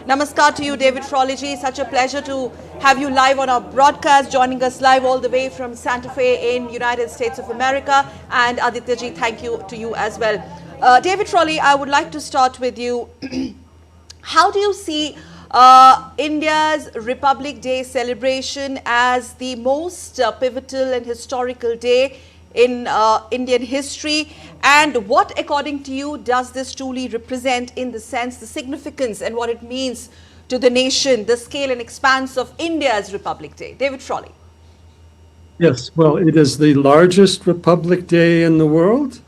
Namaskar to you, David Frawley ji. Such a pleasure to have you live on our broadcast, joining us live all the way from Santa Fe in United States of America. And Aditya ji, thank you to you as well. David Frawley, I would like to start with you. How do you see India's Republic Day celebration as the most pivotal and historical day in Indian history, and what, according to you, does this truly represent in the sense, the significance and what it means to the nation, the scale and expanse of India's Republic Day? David Frawley. Yes, well, it is the largest Republic Day in the world.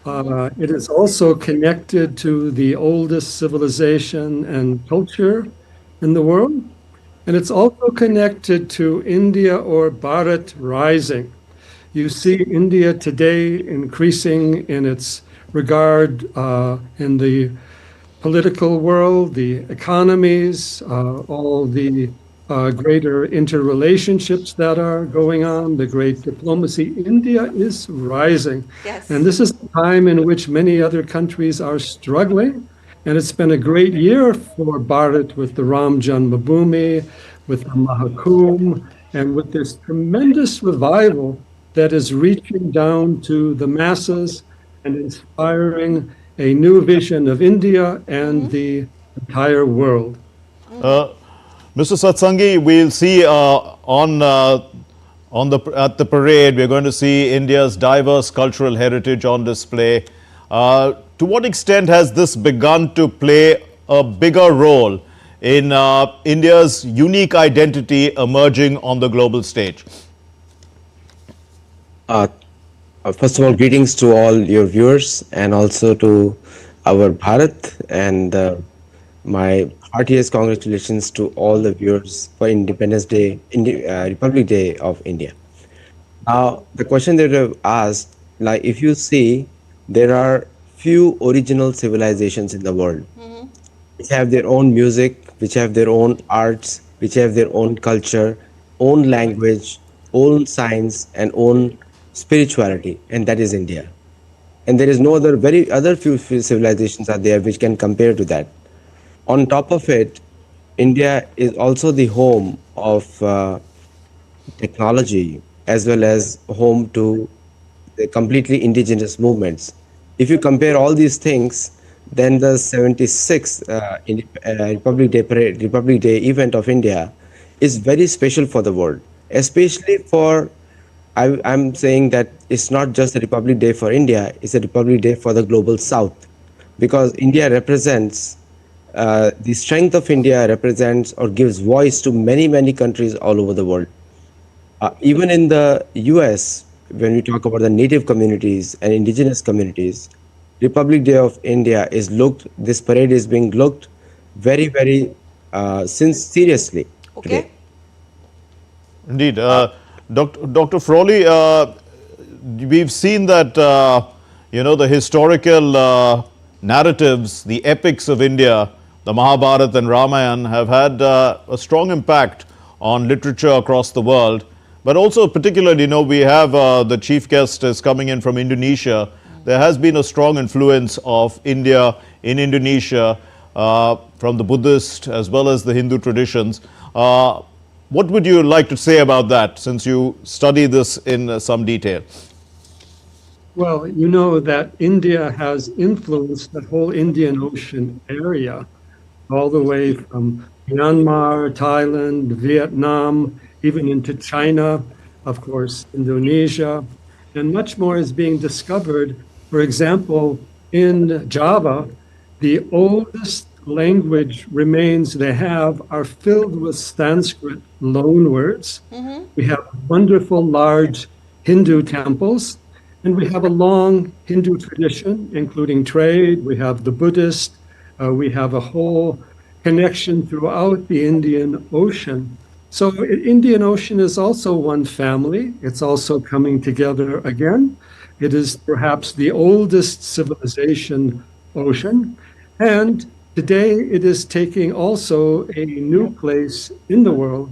It is also connected to the oldest civilization and culture in the world. And it's also connected to India or Bharat rising. You see India today increasing in its regard in the political world, the economies, all the greater interrelationships that are going on, the great diplomacy. India is rising. Yes. And this is a time in which many other countries are struggling. And it's been a great year for Bharat with the Ram Janmabhoomi, with the Mahakumbh, and with this tremendous revival that is reaching down to the masses and inspiring a new vision of India and the entire world. Mr. Satsangi, we'll see at the parade, we're going to see India's diverse cultural heritage on display. To what extent has this begun to play a bigger role in India's unique identity emerging on the global stage? First of all, greetings to all your viewers and also to our Bharat, and my heartiest congratulations to all the viewers for Independence Day, Republic Day of India. Now, the question that I've asked, like if you see, there are few original civilizations in the world, which have their own music, which have their own arts, which have their own culture, own language, own science, and own spirituality, and that is India. And there is no other few civilizations are there which can compare to that. On top of it, India is also the home of technology as well as home to the completely indigenous movements. If you compare all these things, then the 76th Republic Day event of India is very special for the world, especially for, I'm saying that it's not just a Republic Day for India, it's a Republic Day for the global South, because India represents, the strength of India represents or gives voice to many, many countries all over the world. Even in the US, when we talk about the native communities and indigenous communities, Republic Day of India is this parade is being looked very, very seriously today. Indeed. Dr. Frawley, we've seen that, the historical narratives, the epics of India, the Mahabharata and Ramayana have had a strong impact on literature across the world. But also particularly, we have the chief guest is coming in from Indonesia. There has been a strong influence of India in Indonesia from the Buddhist as well as the Hindu traditions. What would you like to say about that, since you study this in some detail? Well, you know that India has influenced the whole Indian Ocean area, all the way from Myanmar, Thailand, Vietnam, even into China, of course, Indonesia, and much more is being discovered. For example, in Java, the oldest language remains they have are filled with Sanskrit loanwords. We have wonderful large Hindu temples, and we have a long Hindu tradition, including trade. We have the Buddhist. We have a whole connection throughout the Indian Ocean. So Indian Ocean is also one family. It's also coming together again. It is perhaps the oldest civilization ocean. And today it is taking also a new place in the world.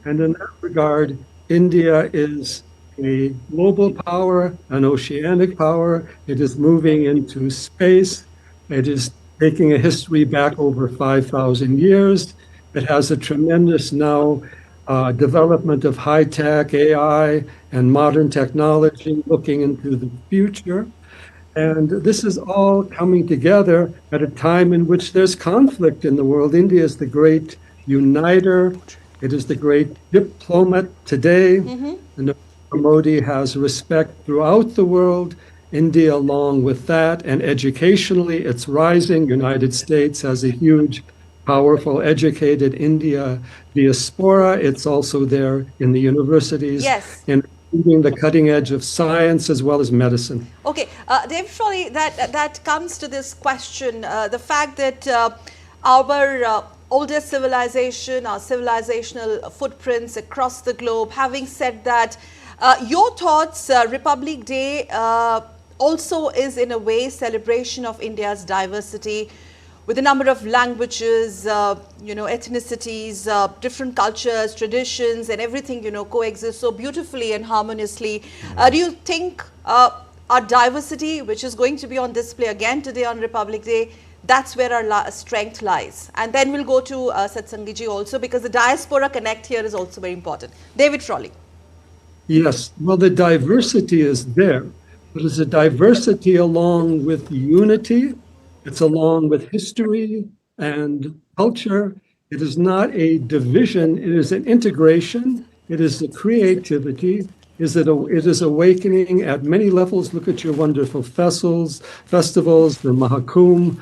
And in that regard, India is a global power, an oceanic power. It is moving into space. It is taking a history back over 5,000 years. It has a tremendous now development of high-tech AI and modern technology looking into the future. And this is all coming together at a time in which there's conflict in the world. India is the great uniter. It is the great diplomat today. And Modi has respect throughout the world. India along with that. And educationally, it's rising. United States has a huge, powerful, educated India diaspora. It's also there in the universities. Yes. And the cutting edge of science as well as medicine. Okay, David Frawley, that comes to this question, the fact that our oldest civilization, our civilizational footprints across the globe. Having said that, your thoughts, Republic Day also is in a way celebration of India's diversity, with a number of languages, ethnicities, different cultures, traditions, and everything, coexist so beautifully and harmoniously. Do you think our diversity, which is going to be on display again today on Republic Day, that's where our strength lies? And then we'll go to Satsangi ji also, because the diaspora connect here is also very important. David Frawley. Yes, well, the diversity is there, but it's a diversity along with unity. It's along with history and culture. It is not a division. It is an integration. It is the creativity. It is awakening at many levels. Look at your wonderful festivals, the Mahakumbh.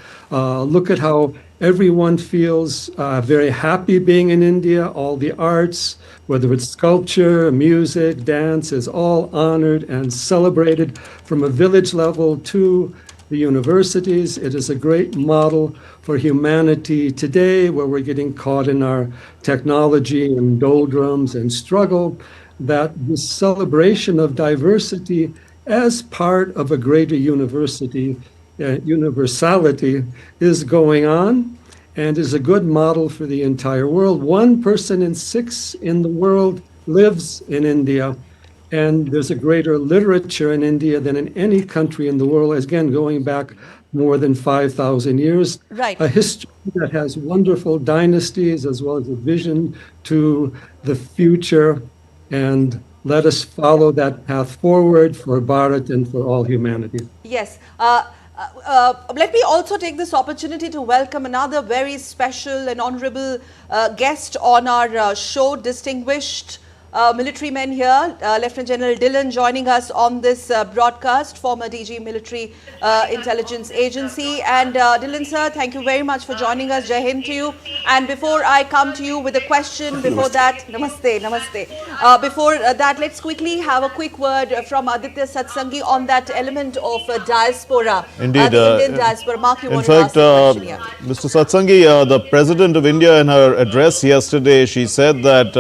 Look at how everyone feels very happy being in India. All the arts, whether it's sculpture, music, dance, is all honored and celebrated from a village level to the universities. It is a great model for humanity today, where we're getting caught in our technology and doldrums and struggle, that this celebration of diversity as part of a greater universality is going on and is a good model for the entire world. 1 person in 6 in the world lives in India. And there's a greater literature in India than in any country in the world, again, going back more than 5,000 years. Right. A history that has wonderful dynasties as well as a vision to the future. And let us follow that path forward for Bharat and for all humanity. Yes. Let me also take this opportunity to welcome another very special and honorable guest on our show, distinguished military men here, Lieutenant General Dhillon joining us on this broadcast, former DG Military Intelligence Agency. And Dhillon sir, thank you very much for joining us. Jai Hind to you. And before I come to you with a question, before that, namaste. Before that, let's quickly have a quick word from Aditya Satsangi on that element of diaspora. Indeed. The Indian diaspora. Mark, you in want fact, to ask a question here. Mr. Satsangi, the President of India, in her address yesterday, she said that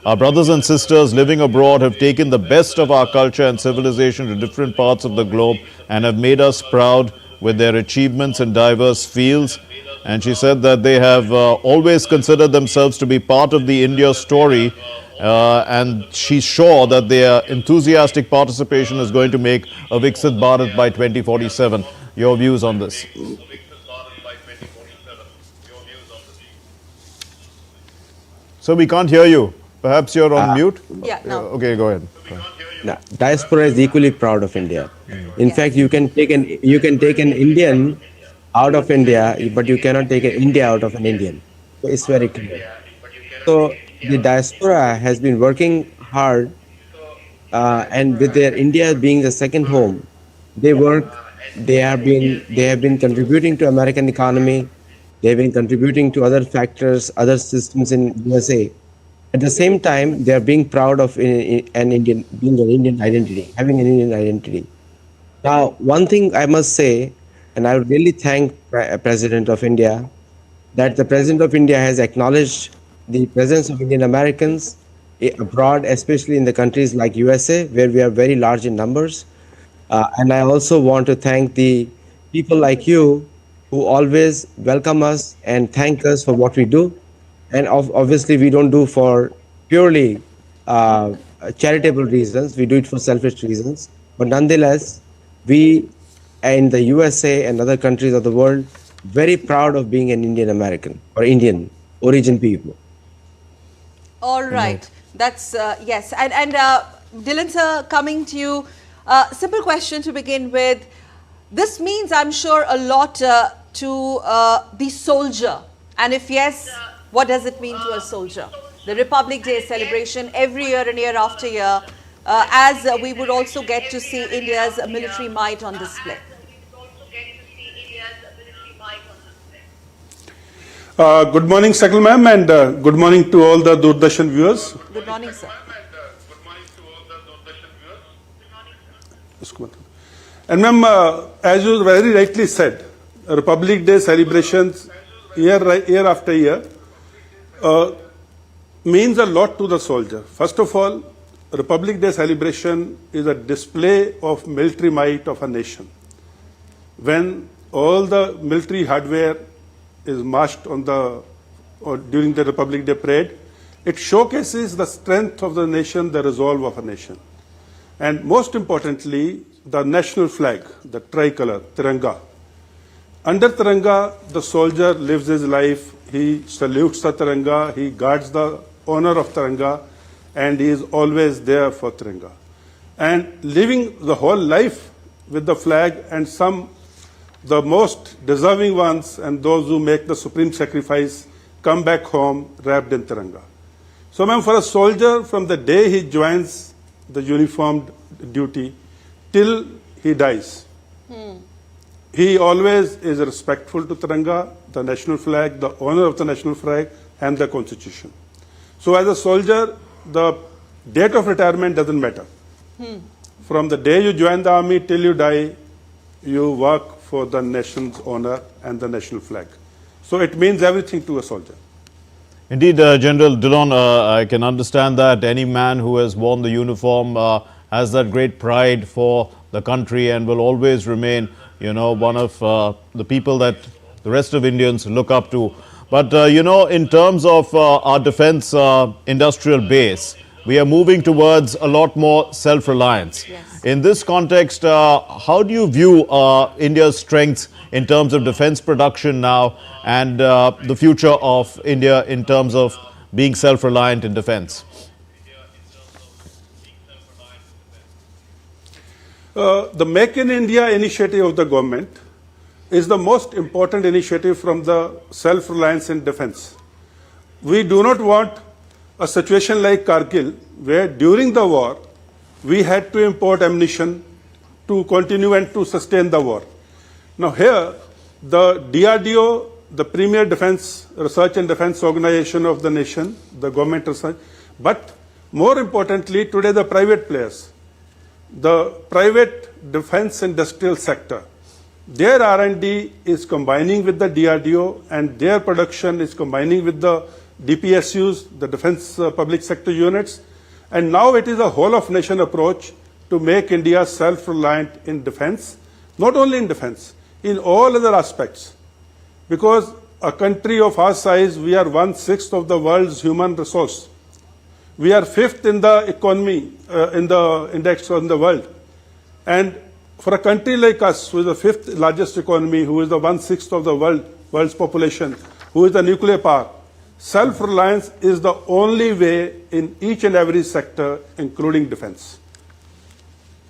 our brothers and sisters living abroad have taken the best of our culture and civilization to different parts of the globe and have made us proud with their achievements in diverse fields. And she said that they have always considered themselves to be part of the India story. And she's sure that their enthusiastic participation is going to make a Viksit Bharat by 2047. Your views on this? So we can't hear you. Perhaps you're on mute? Yeah, no. Okay, go ahead. Now, diaspora is equally proud of India. In fact, you can take an Indian out of India, but you cannot take an India out of an Indian. So it's very clear. So the diaspora has been working hard, and with their India being the second home, they have been contributing to American economy. They have been contributing to other factors, other systems in USA. At the same time, they are being proud of being an Indian identity, having an Indian identity. Now, one thing I must say, and I would really thank President of India, that the President of India has acknowledged the presence of Indian Americans abroad, especially in the countries like USA, where we are very large in numbers. And I also want to thank the people like you who always welcome us and thank us for what we do. And obviously, we don't do for purely charitable reasons. We do it for selfish reasons. But nonetheless, we in the USA and other countries of the world very proud of being an Indian American or Indian origin people. All right. That's, yes. And Dhillon sir, coming to you, simple question to begin with. This means, I'm sure, a lot to the soldier. And if yes, what does it mean to a soldier? The Republic Day celebration every year and year after year, as we would also get to see India's military might on display. Good morning, Sakal ma'am, and good morning to all the Doordarshan viewers. Good morning, sir. And ma'am, as you very rightly said, Republic Day celebrations year after year means a lot to the soldier. First of all, Republic Day celebration is a display of military might of a nation. When all the military hardware is marched on during the Republic Day parade, it showcases the strength of the nation, the resolve of a nation. And most importantly, the national flag, the tricolor, Tiranga. Under Tiranga, the soldier lives his life, he salutes the Tiranga, he guards the honor of Tiranga, and he is always there for Tiranga. And living the whole life with the flag, and the most deserving ones and those who make the supreme sacrifice come back home wrapped in Tiranga. So ma'am, for a soldier, from the day he joins the uniformed duty till he dies, he always is respectful to Tiranga, the national flag, the honor of the national flag, and the constitution. So as a soldier, the date of retirement doesn't matter. From the day you join the army till you die, you work for the nation's honor and the national flag. So it means everything to a soldier. Indeed, General Dhillon, I can understand that any man who has worn the uniform has that great pride for the country and will always remain, one of the people that the rest of Indians look up to. But, in terms of our defense industrial base, we are moving towards a lot more self-reliance. Yes. In this context, how do you view India's strengths in terms of defense production now and the future of India in terms of being self-reliant in defense? The Make in India initiative of the government is the most important initiative from the self-reliance in defense. We do not want a situation like Kargil, where during the war, we had to import ammunition to continue and to sustain the war. Now here, the DRDO, the premier defense research and defense organization of the nation, the government research, but more importantly, today the private players, the private defense industrial sector, their R&D is combining with the DRDO and their production is combining with the DPSUs, the defense public sector units, and now it is a whole of nation approach to make India self-reliant in defense, not only in defense, in all other aspects. Because a country of our size, we are 1/6 of the world's human resource. We are 5th in the economy, in the index in the world. And for a country like us, who is the 5th largest economy, who is the 1/6 of the world's population, who is the nuclear power, self-reliance is the only way in each and every sector, including defense.